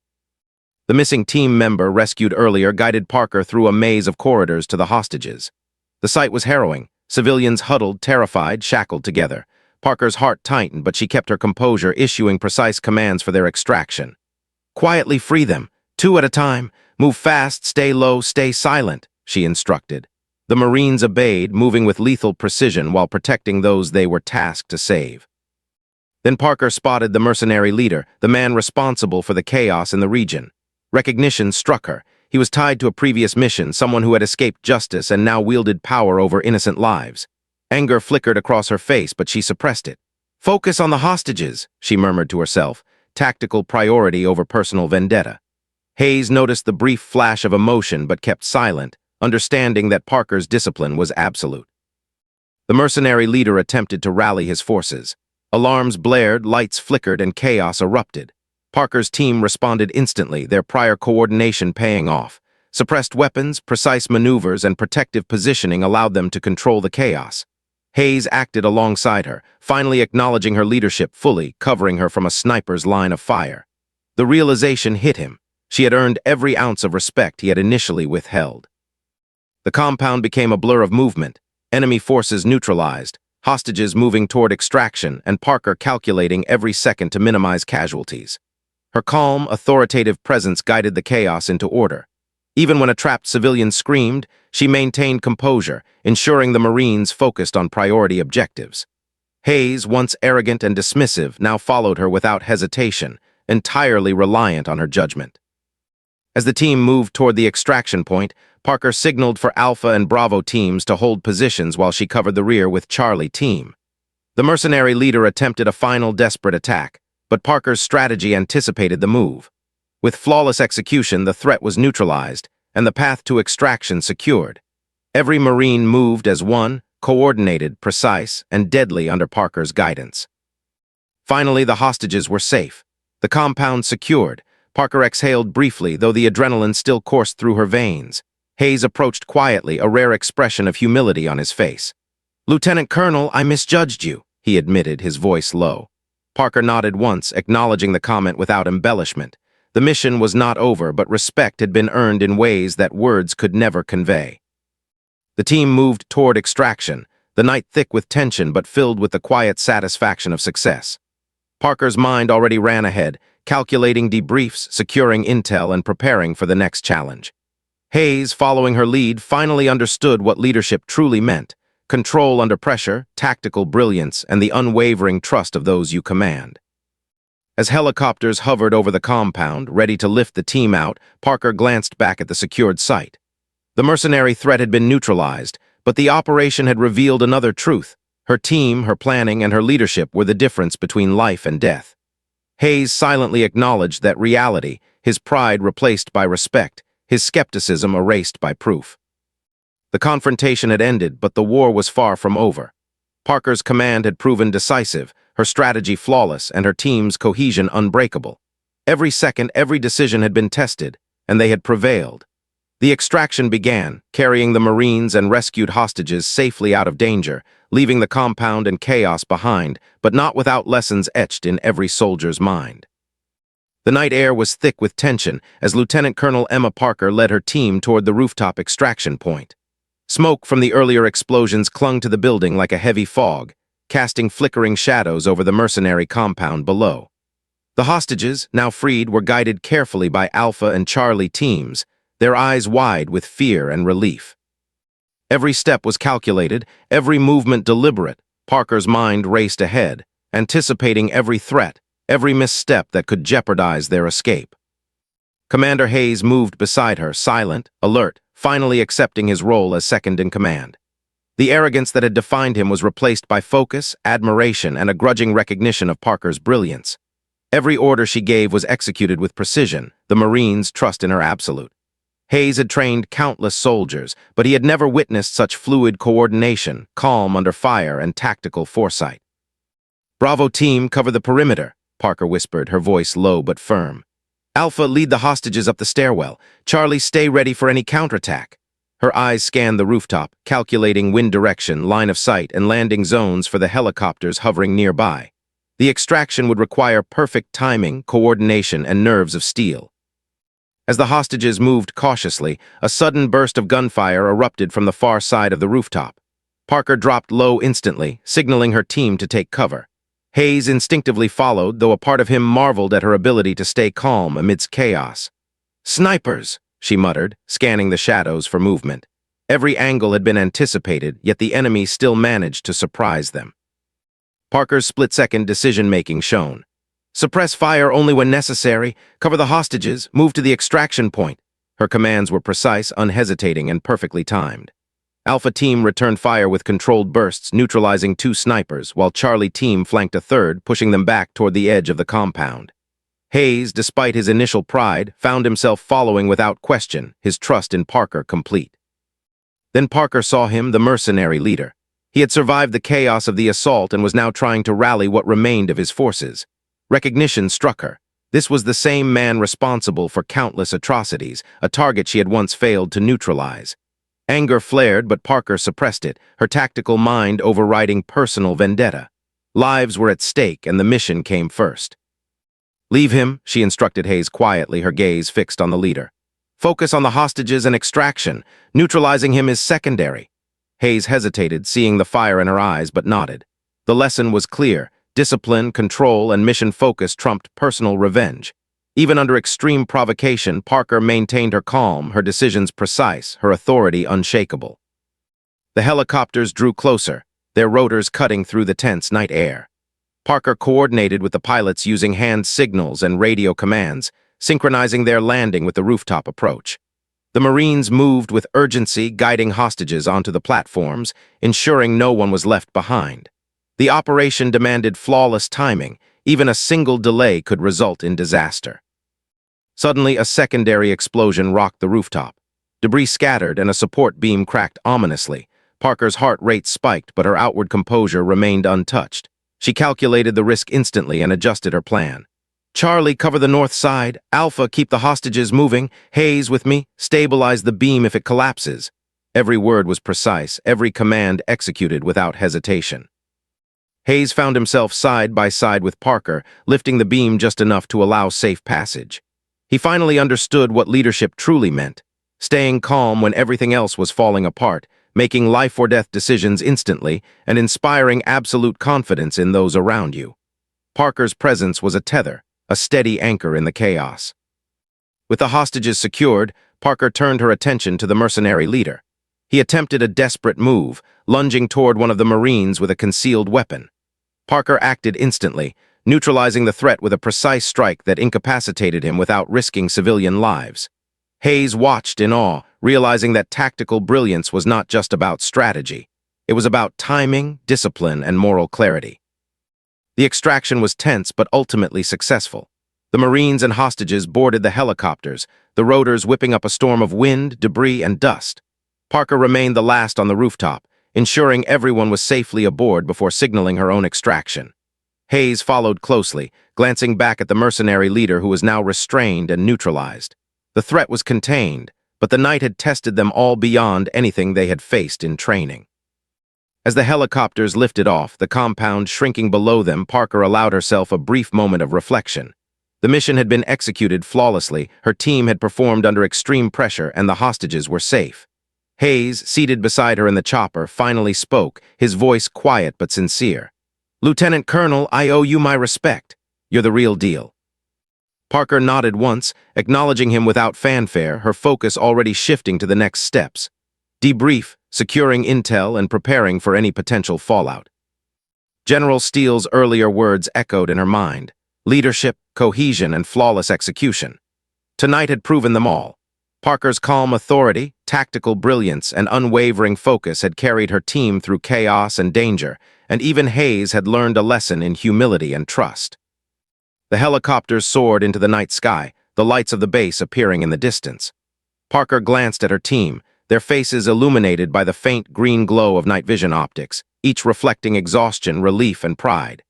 The missing team member rescued earlier guided Parker through a maze of corridors to the hostages. The sight was harrowing. Civilians huddled, terrified, shackled together. Parker's heart tightened, but she kept her composure, issuing precise commands for their extraction. Quietly free them, 2 at a time. Move fast, stay low, stay silent, she instructed. The Marines obeyed, moving with lethal precision while protecting those they were tasked to save. Then Parker spotted the mercenary leader, the man responsible for the chaos in the region. Recognition struck her. He was tied to a previous mission, someone who had escaped justice and now wielded power over innocent lives. Anger flickered across her face, but she suppressed it. Focus on the hostages, she murmured to herself, tactical priority over personal vendetta. Hayes noticed the brief flash of emotion but kept silent, understanding that Parker's discipline was absolute. The mercenary leader attempted to rally his forces. Alarms blared, lights flickered, and chaos erupted. Parker's team responded instantly, their prior coordination paying off. Suppressed weapons, precise maneuvers, and protective positioning allowed them to control the chaos. Hayes acted alongside her, finally acknowledging her leadership fully, covering her from a sniper's line of fire. The realization hit him. She had earned every ounce of respect he had initially withheld. The compound became a blur of movement, enemy forces neutralized, hostages moving toward extraction, and Parker calculating every second to minimize casualties. Her calm, authoritative presence guided the chaos into order. Even when a trapped civilian screamed, she maintained composure, ensuring the Marines focused on priority objectives. Hayes, once arrogant and dismissive, now followed her without hesitation, entirely reliant on her judgment. As the team moved toward the extraction point, Parker signaled for Alpha and Bravo teams to hold positions while she covered the rear with Charlie team. The mercenary leader attempted a final desperate attack, but Parker's strategy anticipated the move. With flawless execution, the threat was neutralized, and the path to extraction secured. Every Marine moved as one, coordinated, precise, and deadly under Parker's guidance. Finally, the hostages were safe. The compound secured. Parker exhaled briefly, though the adrenaline still coursed through her veins. Hayes approached quietly, a rare expression of humility on his face. "Lieutenant Colonel, I misjudged you," he admitted, his voice low. Parker nodded once, acknowledging the comment without embellishment. The mission was not over, but respect had been earned in ways that words could never convey. The team moved toward extraction, the night thick with tension but filled with the quiet satisfaction of success. Parker's mind already ran ahead, calculating debriefs, securing intel, and preparing for the next challenge. Hayes, following her lead, finally understood what leadership truly meant: control under pressure, tactical brilliance, and the unwavering trust of those you command. As helicopters hovered over the compound, ready to lift the team out, Parker glanced back at the secured site. The mercenary threat had been neutralized, but the operation had revealed another truth. Her team, her planning, and her leadership were the difference between life and death. Hayes silently acknowledged that reality, his pride replaced by respect, his skepticism erased by proof. The confrontation had ended, but the war was far from over. Parker's command had proven decisive, her strategy flawless, and her team's cohesion unbreakable. Every second, every decision had been tested, and they had prevailed. The extraction began, carrying the Marines and rescued hostages safely out of danger, leaving the compound and chaos behind, but not without lessons etched in every soldier's mind. The night air was thick with tension as Lieutenant Colonel Emma Parker led her team toward the rooftop extraction point. Smoke from the earlier explosions clung to the building like a heavy fog, casting flickering shadows over the mercenary compound below. The hostages, now freed, were guided carefully by Alpha and Charlie teams, their eyes wide with fear and relief. Every step was calculated, every movement deliberate. Parker's mind raced ahead, anticipating every threat, every misstep that could jeopardize their escape. Commander Hayes moved beside her, silent, alert, finally accepting his role as second in command. The arrogance that had defined him was replaced by focus, admiration, and a grudging recognition of Parker's brilliance. Every order she gave was executed with precision, the Marines' trust in her absolute. Hayes had trained countless soldiers, but he had never witnessed such fluid coordination, calm under fire, and tactical foresight. "Bravo team, cover the perimeter," Parker whispered, her voice low but firm. "Alpha, lead the hostages up the stairwell. Charlie, stay ready for any counterattack." Her eyes scanned the rooftop, calculating wind direction, line of sight, and landing zones for the helicopters hovering nearby. The extraction would require perfect timing, coordination, and nerves of steel. As the hostages moved cautiously, a sudden burst of gunfire erupted from the far side of the rooftop. Parker dropped low instantly, signaling her team to take cover. Hayes instinctively followed, though a part of him marveled at her ability to stay calm amidst chaos. "Snipers!" she muttered, scanning the shadows for movement. Every angle had been anticipated, yet the enemy still managed to surprise them. Parker's split-second decision-making shone. "Suppress fire only when necessary, cover the hostages, move to the extraction point." Her commands were precise, unhesitating, and perfectly timed. Alpha Team returned fire with controlled bursts, neutralizing 2 snipers, while Charlie Team flanked a third, pushing them back toward the edge of the compound. Hayes, despite his initial pride, found himself following without question, his trust in Parker complete. Then Parker saw him, the mercenary leader. He had survived the chaos of the assault and was now trying to rally what remained of his forces. Recognition struck her. This was the same man responsible for countless atrocities, a target she had once failed to neutralize. Anger flared, but Parker suppressed it, her tactical mind overriding personal vendetta. Lives were at stake, and the mission came first. "Leave him," she instructed Hayes quietly, her gaze fixed on the leader. "Focus on the hostages and extraction. Neutralizing him is secondary." Hayes hesitated, seeing the fire in her eyes, but nodded. The lesson was clear. Discipline, control, and mission focus trumped personal revenge. Even under extreme provocation, Parker maintained her calm, her decisions precise, her authority unshakable. The helicopters drew closer, their rotors cutting through the tense night air. Parker coordinated with the pilots using hand signals and radio commands, synchronizing their landing with the rooftop approach. The Marines moved with urgency, guiding hostages onto the platforms, ensuring no one was left behind. The operation demanded flawless timing. Even a single delay could result in disaster. Suddenly, a secondary explosion rocked the rooftop. Debris scattered and a support beam cracked ominously. Parker's heart rate spiked, but her outward composure remained untouched. She calculated the risk instantly and adjusted her plan. "Charlie, cover the north side. Alpha, keep the hostages moving. Hayes, with me. Stabilize the beam if it collapses." Every word was precise, every command executed without hesitation. Hayes found himself side by side with Parker, lifting the beam just enough to allow safe passage. He finally understood what leadership truly meant, staying calm when everything else was falling apart, making life-or-death decisions instantly, and inspiring absolute confidence in those around you. Parker's presence was a tether, a steady anchor in the chaos. With the hostages secured, Parker turned her attention to the mercenary leader. He attempted a desperate move, lunging toward one of the Marines with a concealed weapon. Parker acted instantly, neutralizing the threat with a precise strike that incapacitated him without risking civilian lives. Hayes watched in awe, realizing that tactical brilliance was not just about strategy. It was about timing, discipline, and moral clarity. The extraction was tense but ultimately successful. The Marines and hostages boarded the helicopters, the rotors whipping up a storm of wind, debris, and dust. Parker remained the last on the rooftop, ensuring everyone was safely aboard before signaling her own extraction. Hayes followed closely, glancing back at the mercenary leader who was now restrained and neutralized. The threat was contained, but the night had tested them all beyond anything they had faced in training. As the helicopters lifted off, the compound shrinking below them, Parker allowed herself a brief moment of reflection. The mission had been executed flawlessly, her team had performed under extreme pressure, and the hostages were safe. Hayes, seated beside her in the chopper, finally spoke, his voice quiet but sincere. "Lieutenant Colonel, I owe you my respect. You're the real deal." Parker nodded once, acknowledging him without fanfare, her focus already shifting to the next steps. "Debrief, securing intel and preparing for any potential fallout. General Steele's earlier words echoed in her mind: leadership, cohesion, and flawless execution. Tonight had proven them all. Parker's calm authority, tactical brilliance, and unwavering focus had carried her team through chaos and danger, and even Hayes had learned a lesson in humility and trust. The helicopters soared into the night sky, the lights of the base appearing in the distance. Parker glanced at her team, their faces illuminated by the faint green glow of night vision optics, each reflecting exhaustion, relief, and pride.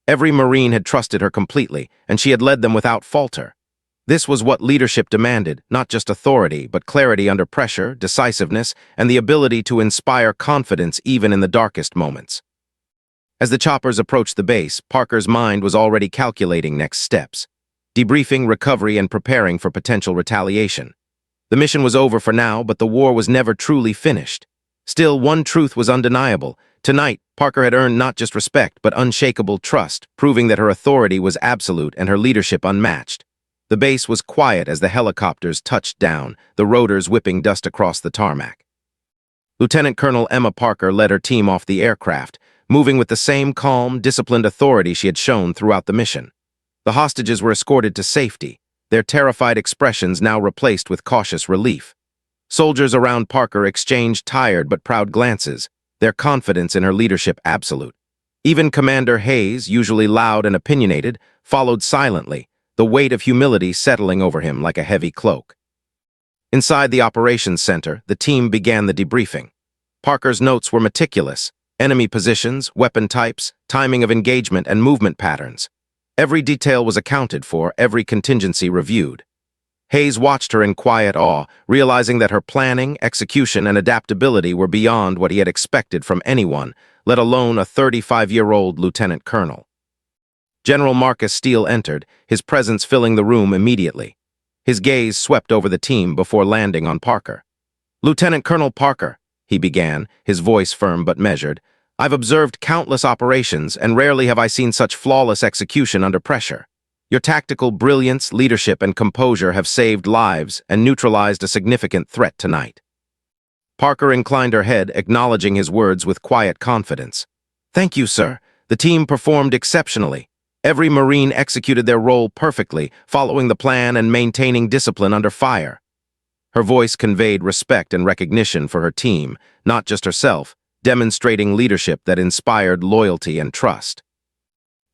Every Marine had trusted her completely, and she had led them without falter. This was what leadership demanded, not just authority, but clarity under pressure, decisiveness, and the ability to inspire confidence even in the darkest moments. As the choppers approached the base, Parker's mind was already calculating next steps: debriefing, recovery, and preparing for potential retaliation. The mission was over for now, but the war was never truly finished. Still, one truth was undeniable. Tonight, Parker had earned not just respect, but unshakable trust, proving that her authority was absolute and her leadership unmatched. The base was quiet as the helicopters touched down, the rotors whipping dust across the tarmac. Lieutenant Colonel Emma Parker led her team off the aircraft, moving with the same calm, disciplined authority she had shown throughout the mission. The hostages were escorted to safety, their terrified expressions now replaced with cautious relief. Soldiers around Parker exchanged tired but proud glances, their confidence in her leadership absolute. Even Commander Hayes, usually loud and opinionated, followed silently, the weight of humility settling over him like a heavy cloak. Inside the operations center, the team began the debriefing. Parker's notes were meticulous: enemy positions, weapon types, timing of engagement, and movement patterns. Every detail was accounted for, every contingency reviewed. Hayes watched her in quiet awe, realizing that her planning, execution, and adaptability were beyond what he had expected from anyone, let alone a 35-year-old lieutenant colonel. General Marcus Steele entered, his presence filling the room immediately. His gaze swept over the team before landing on Parker. "Lieutenant Colonel Parker," he began, his voice firm but measured, "I've observed countless operations, and rarely have I seen such flawless execution under pressure. Your tactical brilliance, leadership, and composure have saved lives and neutralized a significant threat tonight." Parker inclined her head, acknowledging his words with quiet confidence. "Thank you, sir. The team performed exceptionally. Every Marine executed their role perfectly, following the plan and maintaining discipline under fire." Her voice conveyed respect and recognition for her team, not just herself, demonstrating leadership that inspired loyalty and trust.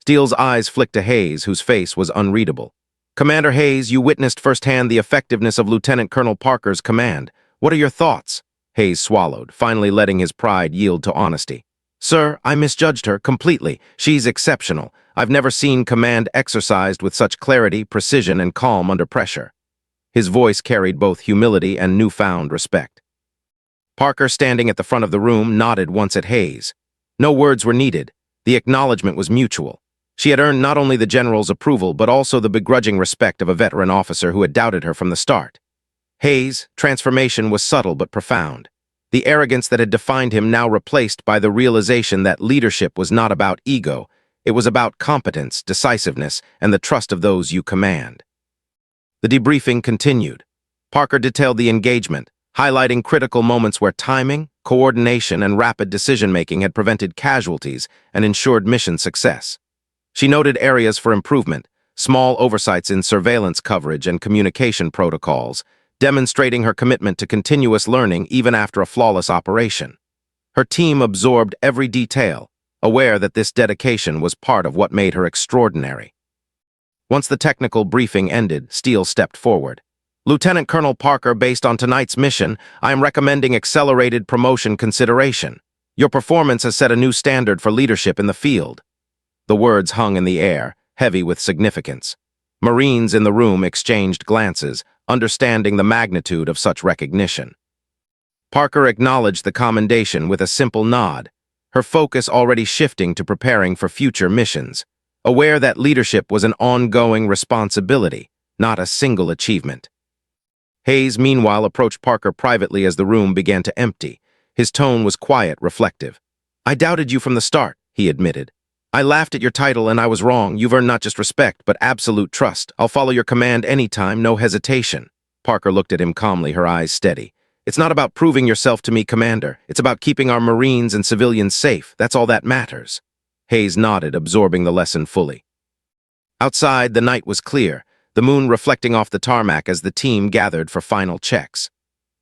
Steele's eyes flicked to Hayes, whose face was unreadable. "Commander Hayes, you witnessed firsthand the effectiveness of Lieutenant Colonel Parker's command. What are your thoughts?" Hayes swallowed, finally letting his pride yield to honesty. "Sir, I misjudged her completely. She's exceptional. I've never seen command exercised with such clarity, precision, and calm under pressure." His voice carried both humility and newfound respect. Parker, standing at the front of the room, nodded once at Hayes. No words were needed. The acknowledgement was mutual. She had earned not only the general's approval, but also the begrudging respect of a veteran officer who had doubted her from the start. Hayes' transformation was subtle but profound. The arrogance that had defined him now replaced by the realization that leadership was not about ego, it was about competence, decisiveness, and the trust of those you command. The debriefing continued. Parker detailed the engagement, highlighting critical moments where timing, coordination, and rapid decision-making had prevented casualties and ensured mission success. She noted areas for improvement, small oversights in surveillance coverage and communication protocols, demonstrating her commitment to continuous learning even after a flawless operation. Her team absorbed every detail, aware that this dedication was part of what made her extraordinary. Once the technical briefing ended, Steele stepped forward. "Lieutenant Colonel Parker, based on tonight's mission, I am recommending accelerated promotion consideration. Your performance has set a new standard for leadership in the field." The words hung in the air, heavy with significance. Marines in the room exchanged glances, understanding the magnitude of such recognition. Parker acknowledged the commendation with a simple nod, her focus already shifting to preparing for future missions, aware that leadership was an ongoing responsibility, not a single achievement. Hayes, meanwhile, approached Parker privately as the room began to empty. His tone was quiet, reflective. "I doubted you from the start," he admitted. "I laughed at your title and I was wrong. You've earned not just respect, but absolute trust. I'll follow your command anytime, no hesitation." Parker looked at him calmly, her eyes steady. It's not about proving yourself to me, Commander. It's about keeping our Marines and civilians safe. That's all that matters." Hayes nodded, absorbing the lesson fully. Outside, the night was clear, the moon reflecting off the tarmac as the team gathered for final checks.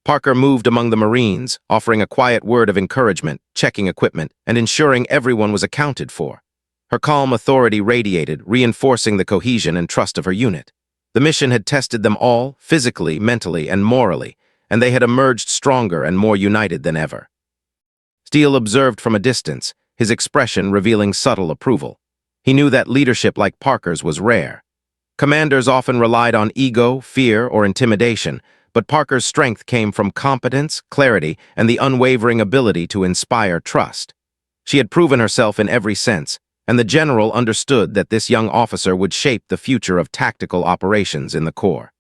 Parker moved among the Marines, offering a quiet word of encouragement, checking equipment, and ensuring everyone was accounted for. Her calm authority radiated, reinforcing the cohesion and trust of her unit. The mission had tested them all, physically, mentally, and morally, and they had emerged stronger and more united than ever. Steele observed from a distance, his expression revealing subtle approval. He knew that leadership like Parker's was rare. Commanders often relied on ego, fear, or intimidation, but Parker's strength came from competence, clarity, and the unwavering ability to inspire trust. She had proven herself in every sense, and the general understood that this young officer would shape the future of tactical operations in the Corps.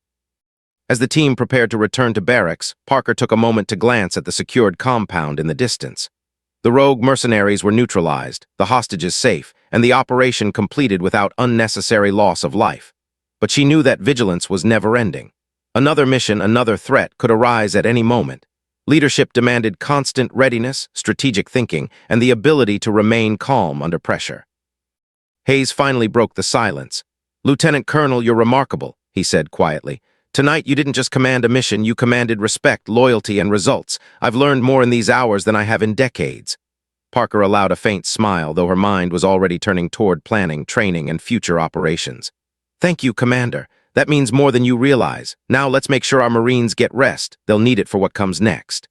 As the team prepared to return to barracks, Parker took a moment to glance at the secured compound in the distance. The rogue mercenaries were neutralized, the hostages safe, and the operation completed without unnecessary loss of life. But she knew that vigilance was never-ending. Another mission, another threat could arise at any moment. Leadership demanded constant readiness, strategic thinking, and the ability to remain calm under pressure. Hayes finally broke the silence. "Lieutenant Colonel, you're remarkable," he said quietly. "Tonight you didn't just command a mission, you commanded respect, loyalty, and results. I've learned more in these hours than I have in decades." Parker allowed a faint smile, though her mind was already turning toward planning, training, and future operations. "Thank you, Commander. That means more than you realize. Now let's make sure our Marines get rest. They'll need it for what comes next."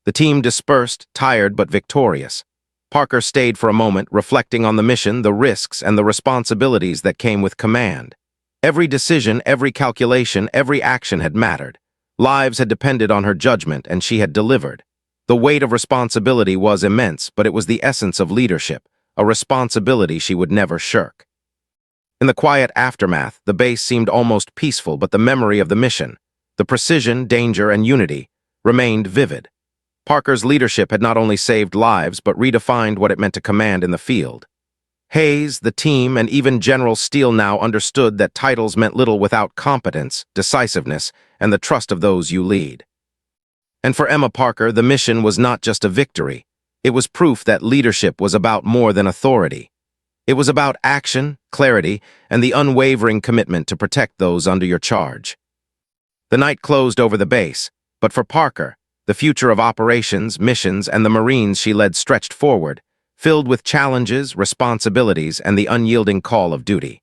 The team dispersed, tired but victorious. Parker stayed for a moment, reflecting on the mission, the risks, and the responsibilities that came with command. Every decision, every calculation, every action had mattered. Lives had depended on her judgment, and she had delivered. The weight of responsibility was immense, but it was the essence of leadership, a responsibility she would never shirk. In the quiet aftermath, the base seemed almost peaceful, but the memory of the mission, the precision, danger, and unity, remained vivid. Parker's leadership had not only saved lives, but redefined what it meant to command in the field. Hayes, the team, and even General Steele now understood that titles meant little without competence, decisiveness, and the trust of those you lead. And for Emma Parker, the mission was not just a victory. It was proof that leadership was about more than authority. It was about action, clarity, and the unwavering commitment to protect those under your charge. The night closed over the base, but for Parker, the future of operations, missions, and the Marines she led stretched forward, filled with challenges, responsibilities, and the unyielding call of duty.